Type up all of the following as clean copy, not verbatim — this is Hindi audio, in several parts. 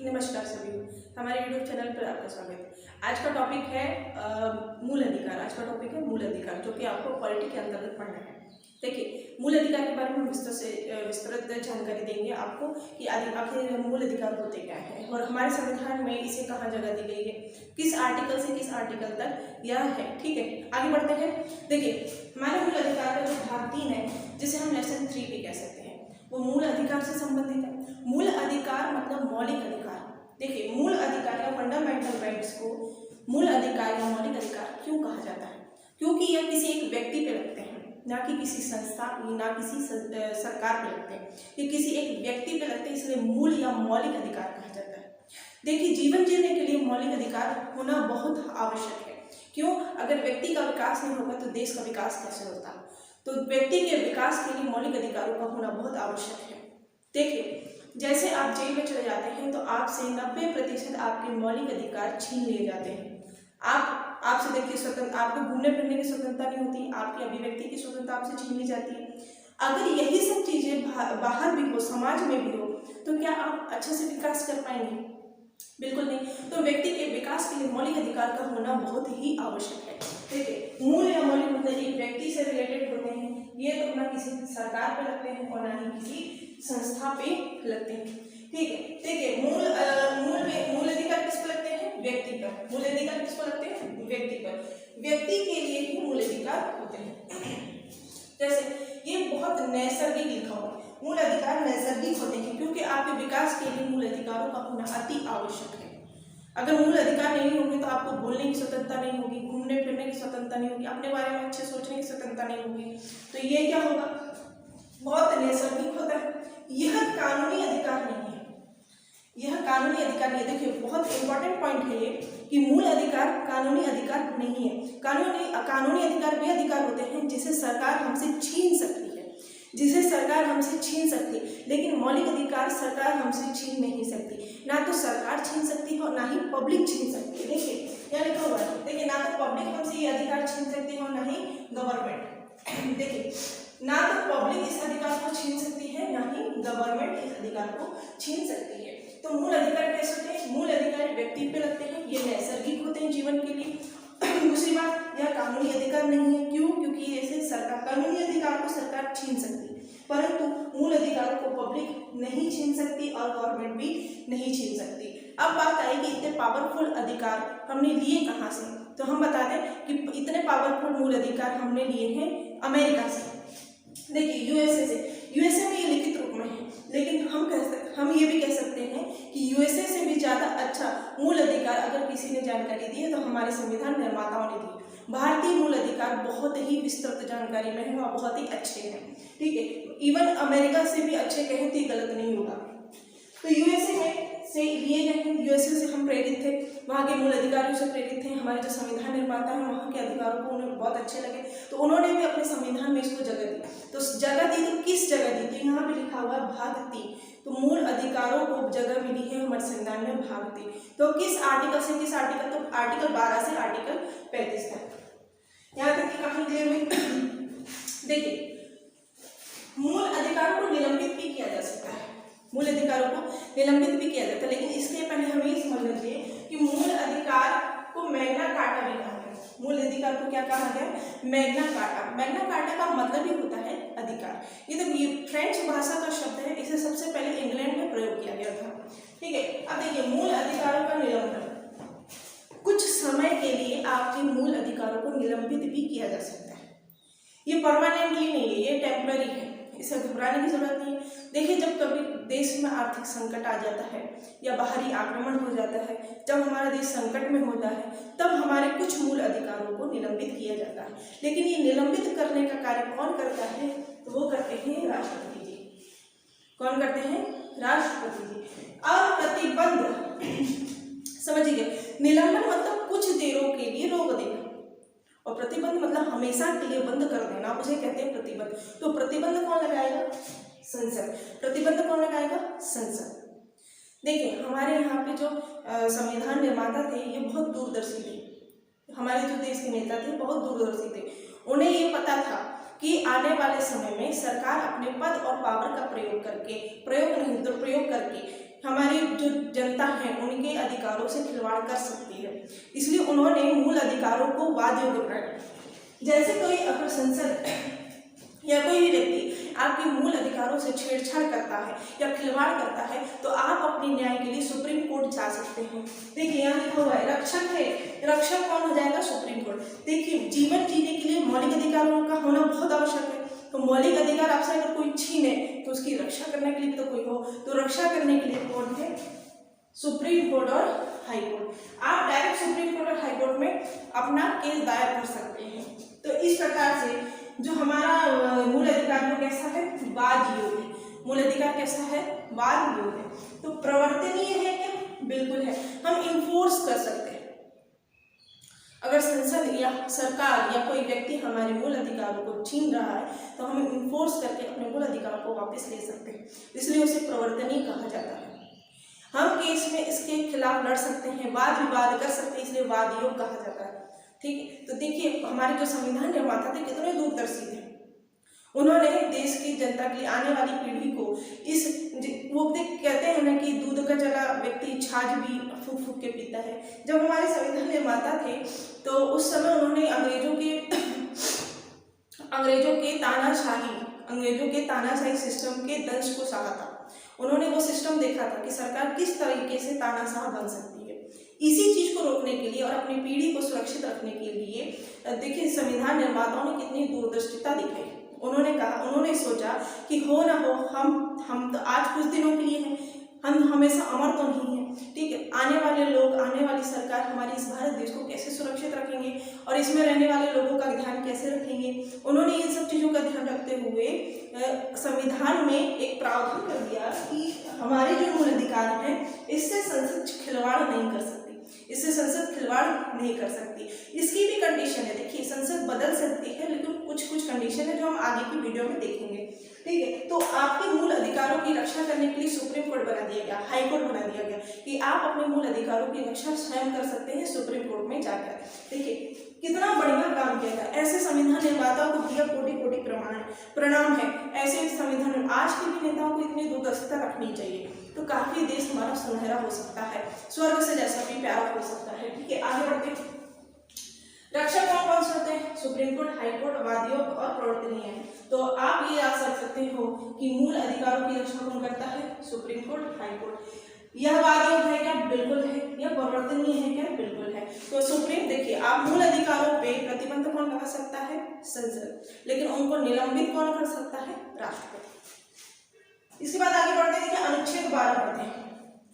नमस्कार सभी को, हमारे यूट्यूब चैनल पर आपका स्वागत है। आज का टॉपिक है मूल अधिकार। आज का टॉपिक है मूल अधिकार, जो कि आपको पॉलिटी के अंतर्गत पढ़ना है। देखिए, मूल अधिकार के बारे में हम विस्तृत जानकारी देंगे आपको कि आखिर मूल अधिकार होते क्या है और हमारे संविधान में इसे कहाँ जगह दी गई है, किस आर्टिकल से किस आर्टिकल तक यह है। ठीक है, आगे बढ़ते हैं। देखिए, हमारे मूल अधिकार का जो भाग 3 है, जिसे हम लेसन 3 भी कह सकते हैं, वो मूल अधिकार से संबंधित है। मूल अधिकार मतलब मौलिक अधिकार। देखिए, मूल अधिकार या फंडामेंटल राइट्स को मूल अधिकार या मौलिक अधिकार क्यों कहा जाता है? क्योंकि यह किसी एक व्यक्ति पे लगते हैं, ना कि किसी संस्था, ना किसी सरकार पे लगते हैं। ये किसी एक व्यक्ति पे लगते हैं, इसलिए मूल या मौलिक अधिकार कहा जाता है। देखिए, जीवन जीने के लिए मौलिक अधिकार होना बहुत आवश्यक है। क्यों? अगर व्यक्ति का विकास नहीं होगा तो देश का विकास कैसे होता? तो व्यक्ति के विकास के लिए मौलिक अधिकारों का होना बहुत आवश्यक है। देखिए, जैसे आप जेल में चले जाते हैं तो आपसे 90% आपके मौलिक अधिकार छीन लिए जाते हैं। आपसे देखिए स्वतंत्र, आपको घूमने फिरने की स्वतंत्रता नहीं होती, आपकी अभिव्यक्ति की स्वतंत्रता आपसे छीन ली जाती है। अगर यही सब चीजें बाहर भी हो, समाज में भी हो, तो क्या आप अच्छे से विकास कर पाएंगे? बिल्कुल नहीं। तो व्यक्ति के विकास के लिए मौलिक अधिकार का होना बहुत ही आवश्यक है। देखिए, मूल या मौलिक मतलब एक व्यक्ति से रिलेटेड होते हैं। ये तो ना किसी सरकार पे लगते हैं और ना ही किसी संस्था पे लगते हैं। ठीक है, देखिए, मूल अधिकार किस पर लगते हैं? व्यक्ति पर। मूल अधिकार किस पर लगते हैं? व्यक्ति पर। व्यक्ति के लिए ही मूल अधिकार होते हैं। जैसे ये बहुत नैसर्गिक लिखा हुआ है, मूल अधिकार नैसर्गिक होते हैं क्योंकि आपके विकास के लिए मूल अधिकारों का होना अति आवश्यक है। अगर मूल अधिकार नहीं होंगे तो आपको बोलने की स्वतंत्रता नहीं होगी, घूमने फिरने की स्वतंत्रता नहीं होगी, अपने बारे में अच्छे सोचने की स्वतंत्रता नहीं होगी। तो ये क्या होगा? बहुत नैसर्गिक होता है। यह कानूनी अधिकार नहीं है। यह कानूनी अधिकार नहीं है। देखिए, बहुत इंपॉर्टेंट पॉइंट है ये कि मूल अधिकार कानूनी अधिकार नहीं है। कानूनी अधिकार वे अधिकार होते हैं जिसे सरकार हमसे छीन सकती है, लेकिन मौलिक अधिकार सरकार हमसे छीन नहीं सकती। ना तो सरकार छीन सकती है और ना ही पब्लिक छीन सकती है। देखिए, यहाँ लिखा हुआ है। देखिए, ना तो पब्लिक हमसे ये अधिकार छीन सकती है और ना ही गवर्नमेंट। देखिए, ना तो पब्लिक इस अधिकार को छीन सकती है, ना ही गवर्नमेंट इस अधिकार को छीन सकती है। तो मूल अधिकार कैसे होते हैं? मूल अधिकार व्यक्ति पे लगते हैं, ये नैसर्गिक होते हैं जीवन के लिए। दूसरी बात, यह कानूनी अधिकार नहीं है। क्यों? क्योंकि ऐसे कानूनी अधिकार को सरकार छीन सकती है, परंतु मूल अधिकारों को पब्लिक नहीं छीन सकती और गवर्नमेंट भी नहीं छीन सकती। अब बात आएगी इतने पावरफुल अधिकार हमने लिए कहाँ से? तो हम बता दें कि इतने पावरफुल मूल अधिकार हमने लिए हैं अमेरिका से। देखिए, यूएसए से। यूएसए में ये लिखित रूप में है, लेकिन हम ये भी कह सकते हैं कि यूएसए से भी ज्यादा अच्छा मूल अधिकार अगर किसी ने जानकारी दी है तो हमारे संविधान निर्माताओं ने दी। भारतीय मूल अधिकार बहुत ही विस्तृत जानकारी में है और बहुत ही अच्छे हैं। ठीक है, इवन अमेरिका से भी अच्छे कहें तो गलत नहीं होगा। तो यूएसए में से लिए गए हैं, यूएसए से हम प्रेरित थे, वहाँ के मूल अधिकारियों से प्रेरित थे। हमारे जो संविधान निर्माता हैं वहाँ के अधिकारों को उन्हें बहुत अच्छे लगे, तो उन्होंने भी अपने संविधान में इसको जगह दी। तो जगह दी तो किस जगह दी? तो यहाँ पे लिखा हुआ है भाग 3। तो मूल अधिकारों को जगह मिली है हमारे संविधान में भाग 3। तो किस आर्टिकल से किस आर्टिकल? तो आर्टिकल 12 से आर्टिकल 35 तक। यहाँ तक की काफी क्लियर हुई। देखिए, मूल अधिकारों को निलंबित भी किया जा सकता है, मूल अधिकारों को निलंबित भी किया जाता है, लेकिन इसके पहले हमें ये समझना चाहिए कि मूल अधिकार को मैग्ना कार्टा भी कहा गया। मूल अधिकार को क्या कहा गया? Magna carta. मैग्ना कार्टा का मतलब ही होता है अधिकार। ये फ्रेंच भाषा का शब्द है, इसे सबसे पहले इंग्लैंड में प्रयोग किया गया था। ठीक है, अब देखिए, मूल अधिकारों का निलंबन, कुछ समय के लिए आपके मूल अधिकारों को निलंबित भी किया जा सकता है। ये परमानेंटली नहीं है, ये टेम्पररी है, इसे घबराने की जरूरत नहीं है। देखिए, जब कभी देश में आर्थिक संकट आ जाता है या बाहरी आक्रमण हो जाता है, जब हमारा देश संकट में होता है, तब हमारे कुछ मूल अधिकारों को निलंबित किया जाता है। लेकिन ये निलंबित करने का कार्य कौन करता है? तो वो करते हैं राष्ट्रपति जी। कौन करते हैं? राष्ट्रपति जी। और प्रतिबंध समझिए, निलंबन मतलब कुछ देरों के लिए रोक देना, और प्रतिबंध मतलब हमेशा के लिए बंद कर देना, उसे कहते हैं प्रतिबंध। तो प्रतिबंध कौन लगाएगा? संसद। प्रतिबंध कौन लगाएगा? संसद। देखिए, हमारे यहाँ पे जो संविधान निर्माता थे ये बहुत दूरदर्शी थे। हमारे जो देश के नेता थे बहुत दूरदर्शी थे। उन्हें ये पता था कि आने वाले समय में सरकार अपने पद और पावर का दुरुपयोग करके हमारी जो जनता उनके अधिकारों से खिलवाड़ कर सकती है। इसलिए उन्होंने मूल अधिकारों को वाद योग्य बनाया। जैसे कोई अगर संसद या कोई भी व्यक्ति आपके मूल अधिकारों से छेड़छाड़ करता है या खिलवाड़ करता है तो आप अपने न्याय के लिए सुप्रीम कोर्ट जा सकते हैं। देखिए यहाँ लिखा हुआ है रक्षक है, रक्षक कौन हो जाएगा? Supreme court. देखिए जीवन जीने के लिए मौलिक अधिकारों का होना बहुत आवश्यक है, तो मौलिक अधिकार आपसे अगर कोई छीने तो उसकी रक्षा करने के लिए तो कोई हो, तो रक्षा करने के लिए कौन है? सुप्रीम कोर्ट और हाई कोर्ट। आप डायरेक्ट सुप्रीम कोर्ट और हाई कोर्ट में अपना केस दायर कर सकते हैं। तो इस प्रकार से जो हमारा मूल अधिकार वो कैसा है? वाद योग्य। मूल अधिकार कैसा है? वाद योग्य। तो प्रवर्तनीय है क्या? बिल्कुल है, हम इन्फोर्स कर सकते हैं। अगर संसद या सरकार या कोई व्यक्ति हमारे मूल अधिकारों को छीन रहा है तो हम इन्फोर्स करके अपने मूल अधिकार को वापस ले सकते हैं, इसलिए उसे प्रवर्तनीय कहा जाता है। हम केस में इसके खिलाफ लड़ सकते हैं, वाद विवाद कर सकते हैं, इसलिए वाद योग कहा जाता है। ठीक है, तो देखिए हमारे जो संविधान निर्माता थे कितने दूरदर्शी थे। उन्होंने देश की जनता के लिए, आने वाली पीढ़ी को इस वो कहते हैं ना कि दूध का चला व्यक्ति छाछ भी फूक फूक के पीता है। जब हमारे संविधान निर्माता थे तो उस समय उन्होंने अंग्रेजों के तानाशाही सिस्टम के दंश को सहा था। उन्होंने वो सिस्टम देखा था कि सरकार किस तरीके से तानाशाह बन सकती है। इसी चीज को रोकने के लिए और अपनी पीढ़ी को सुरक्षित रखने के लिए देखिए संविधान निर्माताओं ने कितनी दूरदर्शिता दिखाई। उन्होंने सोचा कि हो ना हो हम तो आज कुछ दिनों के लिए हैं, हम हमेशा अमर तो नहीं है। ठीक है, आने वाले लोग, आने वाली सरकार हमारे इस भारत देश को कैसे सुरक्षित रखेंगे और इसमें रहने वाले लोगों का ध्यान कैसे रखेंगे। उन्होंने इन सब चीज़ों का ध्यान रखते हुए संविधान में एक प्रावधान कर दिया कि हमारे जो मूल अधिकार हैं इससे संसद खिलवाड़ नहीं कर सकती, इससे संसद खिलवाड़ नहीं कर सकती। इसकी भी कंडीशन है, देखिए संसद बदल सकती है लेकिन कुछ कंडीशन है जो हम आगे की वीडियो में देखेंगे। ठीक है, तो आपके मूल अधिकारों की रक्षा करने के लिए सुप्रीम कोर्ट बना दिया गया, हाई कोर्ट बना दिया गया कि आप अपने मूल अधिकारों की रक्षा स्वयं कर सकते हैं सुप्रीम कोर्ट में जाकर। देखिए कितना बढ़िया काम किया था, ऐसे संविधान निर्माताओं को दिया कोटि कोटि प्रणाम है। ऐसे संविधान आज के भी नेताओं को इतनी दूरदर्शिता रखनी चाहिए, तो काफी देश हमारा सुनहरा हो सकता है, स्वर्ग से जैसा भी प्यारा हो सकता है। ठीक है, आगे बढ़ते। रक्षक कौन से होते हैं? सुप्रीम कोर्ट, हाई कोर्ट, वाद योग्य और प्रवर्तनीय है। तो आप ये याद कर सकते हो कि मूल अधिकारों की रक्षा कौन करता है? Supreme court, high court. यह वाद योग्य है क्या? बिल्कुल है। यह प्रवर्तनीय है क्या? बिल्कुल है। तो सुप्रीम, देखिए आप मूल अधिकारों पे प्रतिबंध कौन लगा सकता है? संसद। लेकिन उनको निलंबित कौन कर सकता है? राष्ट्रपति। इसके बाद आगे बढ़ते हैं, देखिए अनुच्छेद 12 पढ़ते हैं।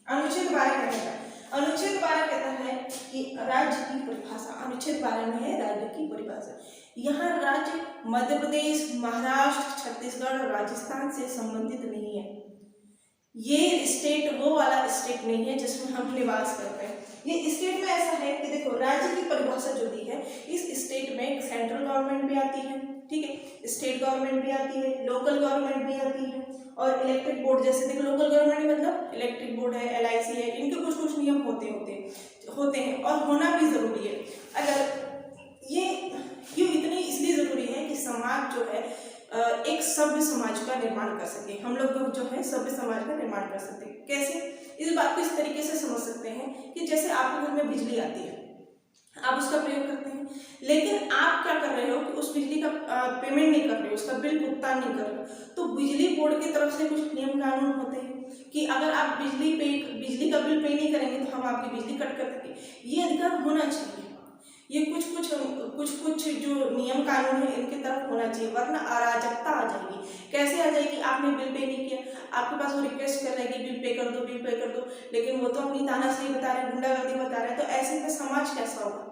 अनुच्छेद 12 कहता है, अनुच्छेद 12 कहता है कि राज्य की परिभाषा, अनुच्छेद 12 में है राज्य की परिभाषा। यहाँ राज्य मध्य प्रदेश, महाराष्ट्र, छत्तीसगढ़ और राजस्थान से संबंधित नहीं है। ये स्टेट वो वाला स्टेट नहीं है जिसमें हम निवास करते हैं। ये स्टेट में ऐसा है कि देखो राज्य की परिभाषा जो दी है, इस स्टेट में सेंट्रल गवर्नमेंट भी आती है, ठीक है, स्टेट गवर्नमेंट भी आती है, लोकल गवर्नमेंट भी आती है और इलेक्ट्रिक बोर्ड, जैसे देखो लोकल गवर्नमेंट मतलब इलेक्ट्रिक बोर्ड है, LIC है, इनके कुछ नियम होते हैं और होना भी जरूरी है। अगर ये क्यों इतनी इसलिए जरूरी है कि समाज जो है एक सभ्य समाज का निर्माण कर सके। हम लोग जो है सभ्य समाज का निर्माण कर सकते हैं। कैसे? इस बात को इस तरीके से समझ सकते हैं कि जैसे आपके घर में बिजली आती है, आप उसका प्रयोग करते हैं, लेकिन आप क्या कर रहे हो कि उस बिजली का पेमेंट नहीं कर रहे हो, उसका बिल भुगतान नहीं कर रहे हो, तो बिजली बोर्ड की तरफ से कुछ नियम कानून होते हैं कि अगर आप बिजली का बिल पे नहीं करेंगे तो हम आपकी बिजली कट कर देंगे। ये अधिकार होना चाहिए। ये कुछ जो नियम कानून है इनकी तरफ होना चाहिए, वरना अराजकता आ जाएगी। कैसे आ जाएगी? आपने बिल पे नहीं किया, आपके पास वो रिक्वेस्ट कर रहे हैं कि बिल पे कर दो, लेकिन वो तो अपनी तानाशाही बता रहे हैं, गुंडागर्दी बता रहे हैं, तो ऐसे में समाज कैसा होगा?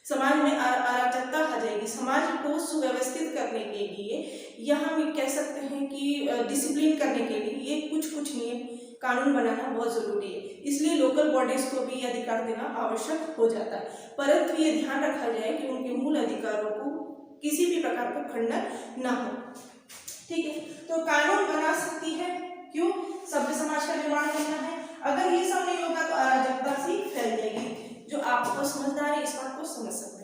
समाज में अराजकता आ जाएगी। समाज को सुव्यवस्थित करने के लिए या हम कह सकते हैं कि डिसिप्लिन करने के लिए ये कुछ नियम कानून बनाना बहुत जरूरी है। इसलिए लोकल बॉडीज को भी ये अधिकार देना आवश्यक हो जाता है, परंतु ये ध्यान रखा जाए कि उनके मूल अधिकारों को किसी भी प्रकार का खंडन ना हो। ठीक है, तो कानून बना सकती है, क्यों? सभ्य समाज का निर्माण करना है। अगर ये सब नहीं होगा तो अराजकता सी फैल जाएगी। जो आपको समझदार है इस बात को समझ सकते हैं।